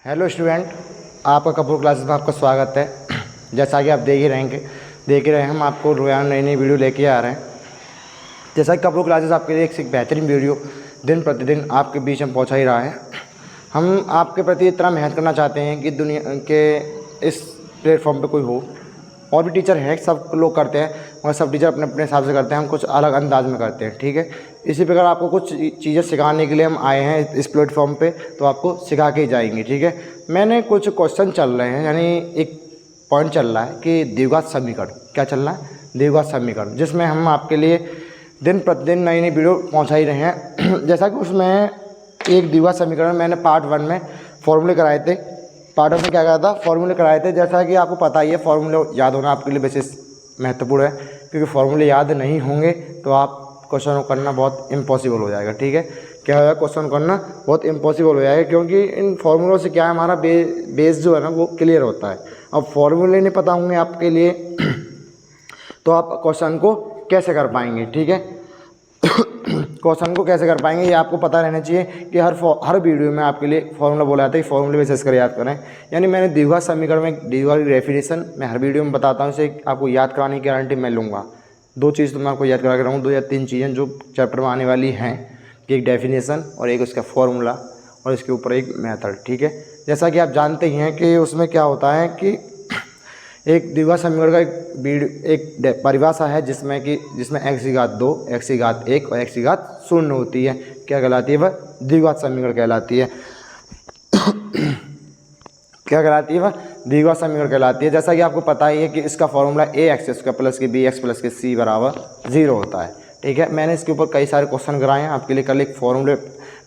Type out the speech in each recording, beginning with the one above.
Hello student, आपका Kapoor classes में आपका स्वागत है। जैसा कि आप देख ही रहे हैं हम आपको रोज़ाना नई नई वीडियो लेके आ रहे हैं। जैसा कि कपूर क्लासेस आपके लिए एक बेहतरीन वीडियो दिन प्रतिदिन आपके बीच में पहुंचा ही रहा है। हम आपके प्रति इतना मेहनत करना चाहते हैं कि दुनिया के इस प्लेटफॉर्म पे कोई हो। और भी टीचर हैं, सब लोग करते हैं, मगर सब टीचर अपने अपने हिसाब से करते हैं। हम कुछ अलग अंदाज में करते हैं, ठीक है। इसी प्रकार आपको कुछ चीज़ें सिखाने के लिए हम आए हैं इस प्लेटफॉर्म पे, तो आपको सिखा के ही जाएंगे, ठीक है। मैंने कुछ क्वेश्चन चल रहे हैं, यानी एक पॉइंट चल रहा है कि द्विघात समीकरण क्या चल रहा है, द्विघात समीकरण, जिसमें हम आपके लिए दिन प्रतिदिन नई नई वीडियो पहुँचा ही रहे हैं। जैसा कि उसमें एक द्विघात समीकरण मैंने पार्ट 1 में फॉर्मूले कराए थे। पार्ट 1 में क्या करा था, फॉर्मूले कराए थे। जैसा कि आपको पता ही है, फॉर्मूले याद होना आपके लिए बेसिस महत्वपूर्ण है, क्योंकि फॉर्मूले याद नहीं होंगे तो आप क्वेश्चन को करना बहुत इम्पॉसिबल हो जाएगा, ठीक है। क्या होगा, क्वेश्चन करना बहुत इम्पॉसिबल हो जाएगा, क्योंकि इन फार्मूलों से क्या है, हमारा बेस जो है ना वो क्लियर होता है। अब फॉर्मूले नहीं पता होंगे आपके लिए तो आप क्वेश्चन को कैसे कर पाएंगे, ठीक है। क्वेश्चन को कैसे कर पाएंगे ये आपको पता रहना चाहिए कि हर वीडियो में आपके लिए फॉर्मूला बोला जाता है, फॉर्मूले बेसिस कर याद करें। यानी मैंने द्विघात समीकरण में द्विघात की डेफिनेशन मैं हर वीडियो में बताता हूँ, इसे आपको याद कराने की गारंटी मैं लूँगा। 2 चीज़ तो मैं आपको याद करा के रहूँ, 2 या 3 चीज़ें जो चैप्टर में आने वाली हैं, कि एक डेफिनेशन और एक उसका फॉर्मूला और इसके ऊपर एक मेथड, ठीक है। जैसा कि आप जानते ही हैं कि उसमें क्या होता है कि एक द्विघात समीकरण का एक परिभाषा है जिसमें x की घात 2, x की घात 1 और x की घात 0 होती है। क्या कहलाती है वह? द्विघात समीकरण कहलाती है। क्या कहलाती है वह? द्विघात समीकरण कहलाती है। जैसा कि आपको पता ही है कि इसका फॉर्मूला ax² प्लस के bx प्लस के c बराबर 0 होता है, ठीक है। मैंने इसके ऊपर कई सारे क्वेश्चन कराए हैं आपके लिए। कल एक फॉर्मूले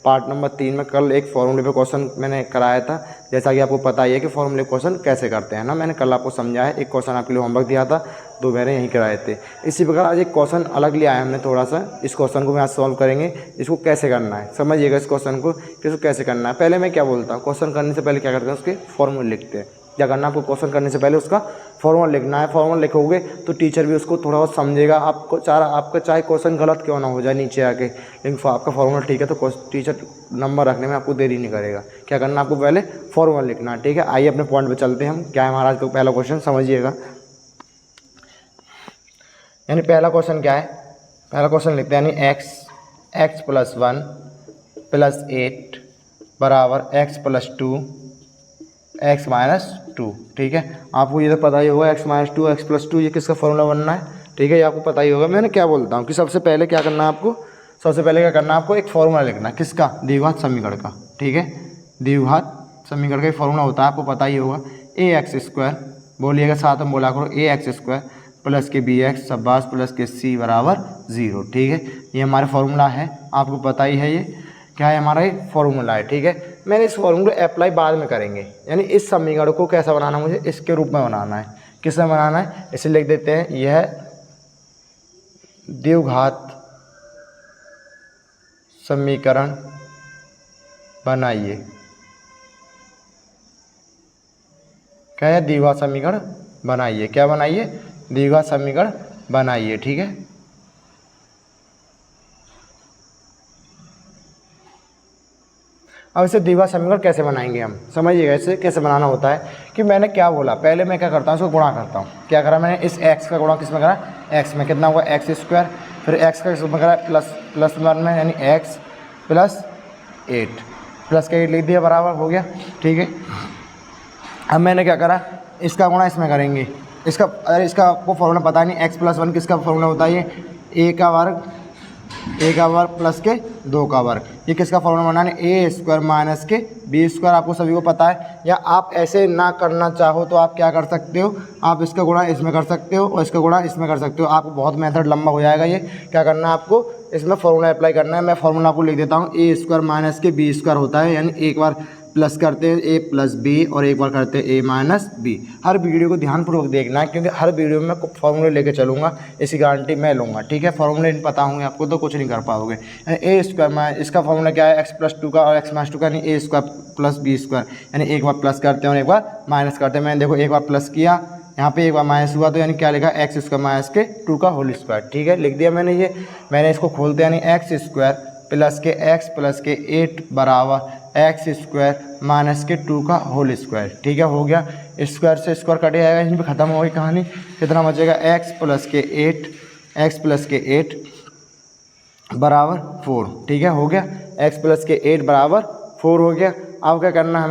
पार्ट नंबर 3 में कल एक फॉर्मूले पे क्वेश्चन मैंने कराया था। जैसा कि आपको पता ही है कि फॉर्मूले क्वेश्चन कैसे करते हैं ना, मैंने कल आपको समझाया। एक क्वेश्चन आपके लिए होमवर्क दिया था, 2 मैंने यहीं कराए थे। इसी प्रकार आज एक क्वेश्चन अलग ले आया हमने थोड़ा सा। इस क्वेश्चन को मैं आज सॉल्व करेंगे। इसको कैसे करना है समझिएगा, इस क्वेश्चन को इसको कैसे करना है। पहले मैं क्या बोलता हूँ, क्वेश्चन करने से पहले क्या करते हैं, उसके फॉर्मूले लिखते हैं। क्या करना है आपको, क्वेश्चन करने से पहले उसका फॉर्मूला लिखना है। फॉर्मूला लिखोगे तो टीचर भी उसको थोड़ा बहुत समझेगा। आपका चाहे क्वेश्चन गलत क्यों ना हो जाए नीचे आके, लेकिन आपका फॉर्मूला ठीक है तो टीचर नंबर रखने में आपको देरी नहीं करेगा। क्या करना है आपको, पहले फॉर्मूला लिखना है, ठीक है। आइए अपने पॉइंट पे चलते हैं हम। क्या है महाराज का पहला क्वेश्चन, समझिएगा। यानी पहला क्वेश्चन क्या है, पहला क्वेश्चन लिखते हैं, यानी x प्लस 1 प्लस 8 बराबर x प्लस 2 x माइनस 2, ठीक है। आपको ये तो पता ही होगा x माइनस 2 x प्लस 2 ये किसका फॉर्मूला बनना है, ठीक है। ये आपको पता ही होगा। मैंने क्या बोलता हूँ कि सबसे पहले क्या करना है आपको, सबसे पहले क्या करना है आपको, एक फॉर्मूला लिखना है। किसका? द्विघात समीकरण का, ठीक है। द्विघात समीकरण का फॉर्मूला होता है, आपको पता ही होगा, ax², बोलिएगा साथ में बोला करो, ax² प्लस के bx शाबाश प्लस के c बराबर 0, ठीक है। ये हमारा फॉर्मूला है, आपको पता ही है। ये क्या है, हमारा एक फॉर्मूला है, ठीक है। मैंने इस फॉर्मूले अप्लाई बाद में करेंगे, यानी इस समीकरण को कैसा बनाना, मुझे इसके रूप में बनाना है। किस में बनाना है, इसे लिख देते हैं, यह द्विघात समीकरण बनाइए। क्या है, द्विघात समीकरण बनाइए। क्या बनाइए, द्विघात समीकरण बनाइए, ठीक है। अब इसे द्विघात समीकरण कैसे बनाएंगे हम, समझिएगा। इसे कैसे बनाना होता है कि मैंने क्या बोला, पहले मैं क्या करता हूँ, इसको गुणा करता हूँ। क्या करा मैंने, इस x का गुणा किस में करा, x में। कितना हुआ, x², फिर x का किस में करा, प्लस 1 में, यानी x प्लस 8, प्लस का 8 लिख दिया, बराबर हो गया, ठीक है। अब मैंने क्या करा, इसका गुणा इसमें करेंगे। इसका आपको फॉर्मूला पता नहीं, x प्लस 1 किसका फॉर्मूला होता है, ये a का वर्ग प्लस के 2 का वर्ग। ये किसका फॉर्मूला बनाना है, a² माइनस के b², आपको सभी को पता है। या आप ऐसे ना करना चाहो तो आप क्या कर सकते हो, आप इसका गुणा इसमें कर सकते हो और इसका गुणा इसमें कर सकते हो। आपको बहुत मेथड लंबा हो जाएगा। ये क्या करना है आपको, इसमें फॉर्मूला अप्लाई करना है। मैं फॉर्मूला आपको लिख देता हूँ, a² माइनस के b² होता है, यानी एक बार प्लस करते हैं a प्लस b और एक बार करते हैं a minus b। Her video को ध्यानपूर्वक देखना है, क्योंकि हर वीडियो में मैं फॉर्मूले लेके चलूँगा, इसी गारंटी मैं लूँगा, ठीक है। फॉर्मूले नहीं पता होंगे आपको तो कुछ नहीं कर पाओगे। a² में इसका फॉर्मूला क्या है, x प्लस 2 का और x माइनस 2 का, यानी a² प्लस b², यानी एक बार प्लस करते हैं और एक बार माइनस करते हैं। मैंने देखो एक बार प्लस किया, यहाँ पे एक बार माइनस हुआ, तो यानी क्या लिखा, x² माइनस के 2 का होल स्क्वायर, ठीक है, लिख दिया मैंने। ये मैंने इसको खोलते यानी x² प्लस के x प्लस के 8 बराबर x² माइनस के 2 का होल स्क्वायर। ठीक है, हो गया। स्क्वायर से स्क्वायर कट जाएगा, यहीं पे ख़त्म हो गई कहानी। कितना बचेगा, x प्लस के 8 बराबर 4। ठीक है, हो गया। x प्लस के 8 बराबर 4 हो गया। अब क्या करना है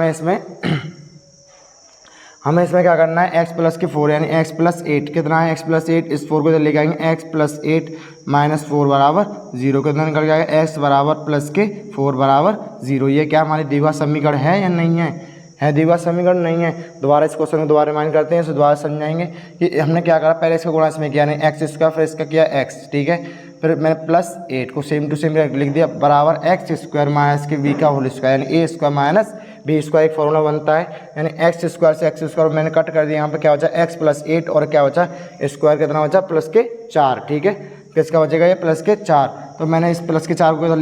हमें इसमें क्या करना है, x प्लस के 4 यानी x प्लस 8। कितना है, x प्लस 8, इस 4 को इधर लेके आएंगे, x प्लस 8 माइनस 4 बराबर 0। कितना निकल जाएगा, x बराबर प्लस के 4 बराबर 0। ये क्या हमारी द्विघात समीकरण है या नहीं है द्विघात समीकरण नहीं है। दोबारा इस क्वेश्चन को दोबारा रिमाइंड करते हैं, इसे दोबारा समझाएंगे कि हमने क्या करा। पहले इसका गुणा इसमें किया, नहीं एक्स स्क्वायर, फिर इसका किया x। ठीक है, फिर मैंने प्लस 8 को सेम टू सेम लिख दिया बराबर एक्स स्क्वायर माइनस के b का होल स्क्वायर यानी a square minus B square. एक फॉर्मूला बनता है, यानी एक्स स्क्वायर से एक्स स्क्वायर मैंने कट कर दिया। यहाँ पे क्या बचा, एक्स प्लस 8 और क्या बचा, स्क्वायर कितना बचा, प्लस के 4। ठीक है, किसका बचेगा, ये प्लस के 4। तो मैंने इस प्लस के 4 को इधर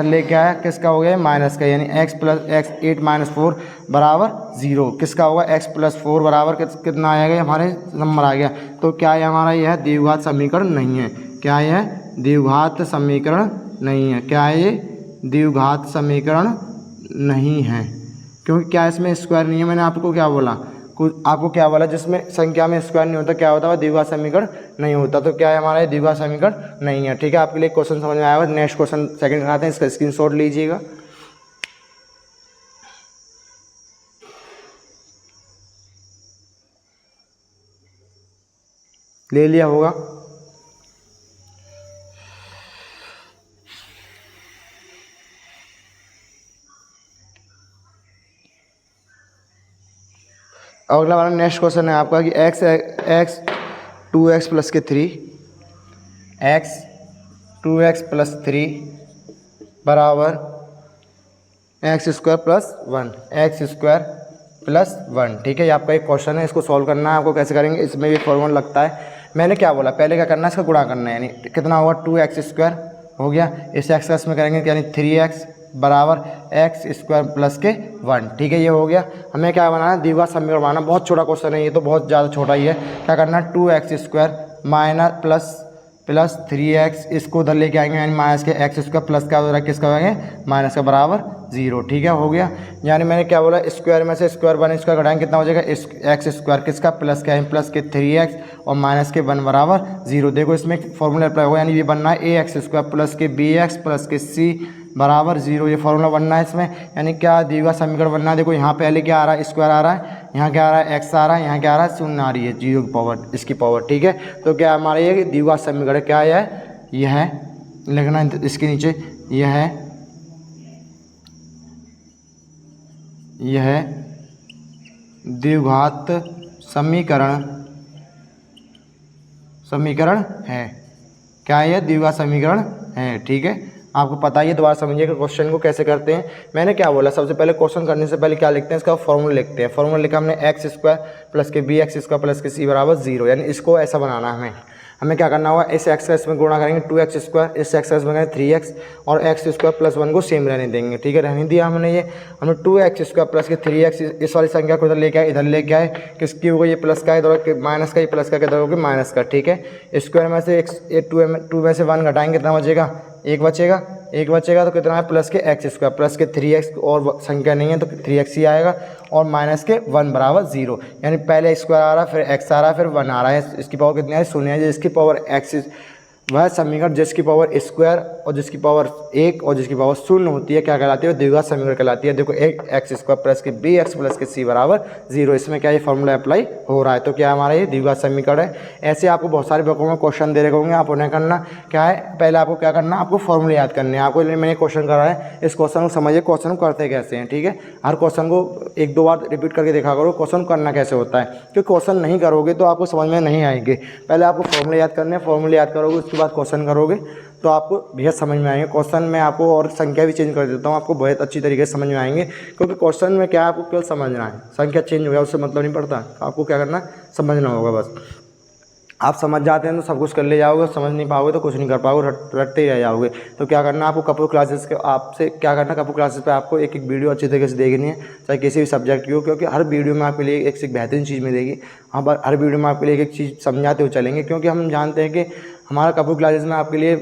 लेके आया, किसका हो गया, माइनस का, यानी एक्स प्लस एक्स 8 माइनस 4 बराबर 0। किसका होगा, एक्स प्लस 4 बराबर कितना आएगा, हमारे नंबर आ गया। तो क्या है हमारा, यह द्विघात समीकरण नहीं है। क्या यह द्विघात समीकरण नहीं है, क्या ये द्विघात समीकरण नहीं है, क्योंकि क्या इसमें स्क्वायर नहीं है। मैंने आपको क्या बोला, आपको क्या बोला, जिसमें संख्या में स्क्वायर नहीं होता क्या होता है, द्विघात समीकरण नहीं होता। तो क्या है हमारा, द्विघात समीकरण नहीं है। ठीक है, आपके लिए क्वेश्चन समझ में आया होगा। नेक्स्ट क्वेश्चन सेकंड कराते हैं, इसका स्क्रीनशॉट लीजिएगा। ले लिया होगा। अगला वाला नेक्स्ट क्वेश्चन है आपका कि x 2x प्लस के 3 x 2x प्लस 3 बराबर X square plus 1 x square plus 1। ठीक है, ये आपका एक क्वेश्चन है, इसको सॉल्व करना है। आपको कैसे करेंगे, इसमें भी फॉर्मूला लगता है। मैंने क्या बोला, पहले क्या करना है, इसका गुणा करना है, यानी कितना होगा, 2x स्क्वायर हो गया। इस एक्स का इसमें करेंगे यानी 3x बराबर एक्स स्क्वायर प्लस के 1। ठीक है, ये हो गया। हमें क्या बनाना है, द्विघात समीकरण बनाना। बहुत छोटा क्वेश्चन है ये, तो बहुत ज़्यादा छोटा ही है। क्या करना है, 2x square minus plus 3x, इसको उधर लेके आएंगे यानी माइनस के एक्स स्क्वायर प्लस का उधर किसका होगा, माइनस का बराबर 0। ठीक है, हो गया। यानी मैंने क्या बोला, स्क्वायर में से स्क्वायर 1 स्क्वायर घटाएंगे, कितना हो जाएगा, एक्स स्क्वायर किसका, प्लस का प्लस के 3x और माइनस के 1 बराबर 0। देखो इसमें फॉर्मूला अप्लाई होगा, यानी ये बनना है ए एक्स स्क्वायर प्लस के बी एक्स प्लस के सी बराबर 0। ये फॉर्मूला बनना है इसमें, यानी क्या द्विघात समीकरण बनना है। देखो यहाँ पहले क्या आ रहा है, स्क्वायर आ रहा है, यहाँ क्या आ रहा है, एक्स आ रहा है, यहाँ क्या आ रहा है, शून्य आ रही है, 0 की पावर, इसकी पावर। ठीक है, तो क्या हमारा ये द्विघात समीकरण क्या है, यह है लिखना इसके नीचे, यह है द्विघात समीकरण है। क्या यह द्विघात समीकरण है। ठीक है, आपको पता ही है। दोबारा समझिएगा क्वेश्चन को कैसे करते हैं। मैंने क्या बोला, सबसे पहले क्वेश्चन करने से पहले क्या लिखते हैं, इसका फॉर्मूला लिखते हैं। फॉर्मूला लिखा हमने एक्स स्क्वायर प्लस के बी एक्स स्क्वायर प्लस के सी बराबर 0, यानी इसको ऐसा बनाना है हमें क्या करना होगा, इस एक्स का इसमें गुणा करेंगे 2x स्क्वायर, इस एक्स का इसमें करेंगे 3x और एक्स स्क्वायर प्लस 1 को सेम रहने देंगे। ठीक है, रहने दिया हमने। ये हमने 2x स्क्वायर प्लस के 3x, इस वाली संख्या को इधर लेके आए, किसकी हो गई, ये प्लस का इधर माइनस का, ये प्लस का इधर होगी माइनस का। ठीक है, स्क्वायर में से 2 में से 1 घटाएंगे, कितना बचेगा, 1 बचेगा। तो कितना है, प्लस के एक्स स्क्वायर प्लस के 3x और संख्या नहीं है तो 3x ही आएगा और माइनस के 1 बराबर 0। यानी पहले स्क्वायर आ रहा है, फिर x आ रहा है, फिर 1 आ रहा है। इसकी पावर कितनी है, शून्य है। जिसकी पावर x वह समीकरण जिसकी पावर स्क्वायर और जिसकी पावर 1 और जिसकी पावर 0 होती है क्या कहलाती है, द्विघात समीकरण कहलाती है। देखो एक एक्स स्क्वायर प्लस के बी एक्स प्लस के सी बराबर 0, इसमें क्या ये फॉर्मूला अप्लाई हो रहा है। तो क्या हमारा ये द्विघात समीकरण है। ऐसे आपको बहुत सारे बुकों में क्वेश्चन दे रहे होंगे, आप उन्हें करना क्या है, पहले आपको क्या करना है, आपको फॉर्मूले याद करने हैं। आपको मैंने क्वेश्चन करा है, इस क्वेश्चन को समझिए, क्वेश्चन को करते कैसे हैं। ठीक है, हर क्वेश्चन को 1-2 बार रिपीट करके देखा करो, क्वेश्चन करना कैसे होता है, क्योंकि क्वेश्चन नहीं करोगे तो आपको समझ में नहीं आएंगे। पहले आपको फॉर्मूले याद करने हैं, फॉर्मूले याद करोगे उसके बाद क्वेश्चन करोगे तो आपको बेहद समझ में आएंगे। क्वेश्चन में आपको और संख्या भी चेंज कर देता हूँ, आपको बहुत अच्छी तरीके से समझ में आएंगे, क्योंकि क्वेश्चन में क्या आपको केवल समझना है, संख्या चेंज हो गया उससे मतलब नहीं पड़ता। आपको क्या करना है, समझना होगा बस। आप समझ जाते हैं तो सब कुछ कर ले जाओगे, समझ नहीं पाओगे तो कुछ नहीं कर पाओगे, रटते ही रह जाओगे। तो क्या करना है, आपको कपूर क्लासेस के आपसे क्या करना है, कपूर क्लासेस पे आपको एक एक वीडियो अच्छी तरीके से देखनी है, चाहे किसी भी सब्जेक्ट की हो, क्योंकि हर वीडियो में आपके लिए एक से एक बेहतरीन चीज़ मिलेगी। हम हर वीडियो में आपके लिए एक एक चीज़ समझाते हुए चलेंगे, क्योंकि हम जानते हैं कि हमारा कपूर क्लासेस में आपके लिए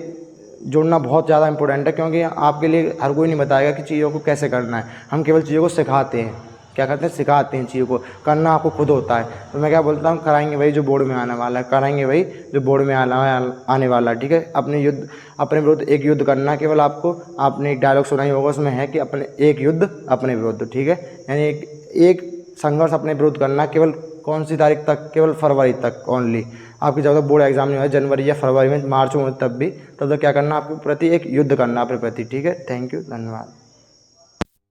जोड़ना बहुत ज़्यादा इंपॉर्टेंट है, क्योंकि आपके लिए हर कोई नहीं बताएगा कि चीज़ों को कैसे करना है। हम केवल चीज़ों को सिखाते हैं, क्या करते हैं, सिखाते हैं। चीज़ों को करना आपको खुद होता है। तो मैं क्या बोलता हूँ, कराएंगे वही जो बोर्ड में आने वाला है, कराएंगे वही जो बोर्ड में आने वाला है। ठीक है, अपने विरुद्ध एक युद्ध करना है केवल आपको। आपने एक डायलॉग सुना ही होगा, उसमें है कि अपने एक युद्ध अपने विरुद्ध। ठीक है, यानी एक संघर्ष अपने विरुद्ध करना। केवल कौन सी तारीख तक, केवल फरवरी तक ओनली। आपकी जब तक बोर्ड एग्जाम नहीं हुआ, जनवरी या फरवरी में, मार्च में, तब तक क्या करना, आपके प्रति एक युद्ध करना अपने प्रति। ठीक है, थैंक यू, धन्यवाद।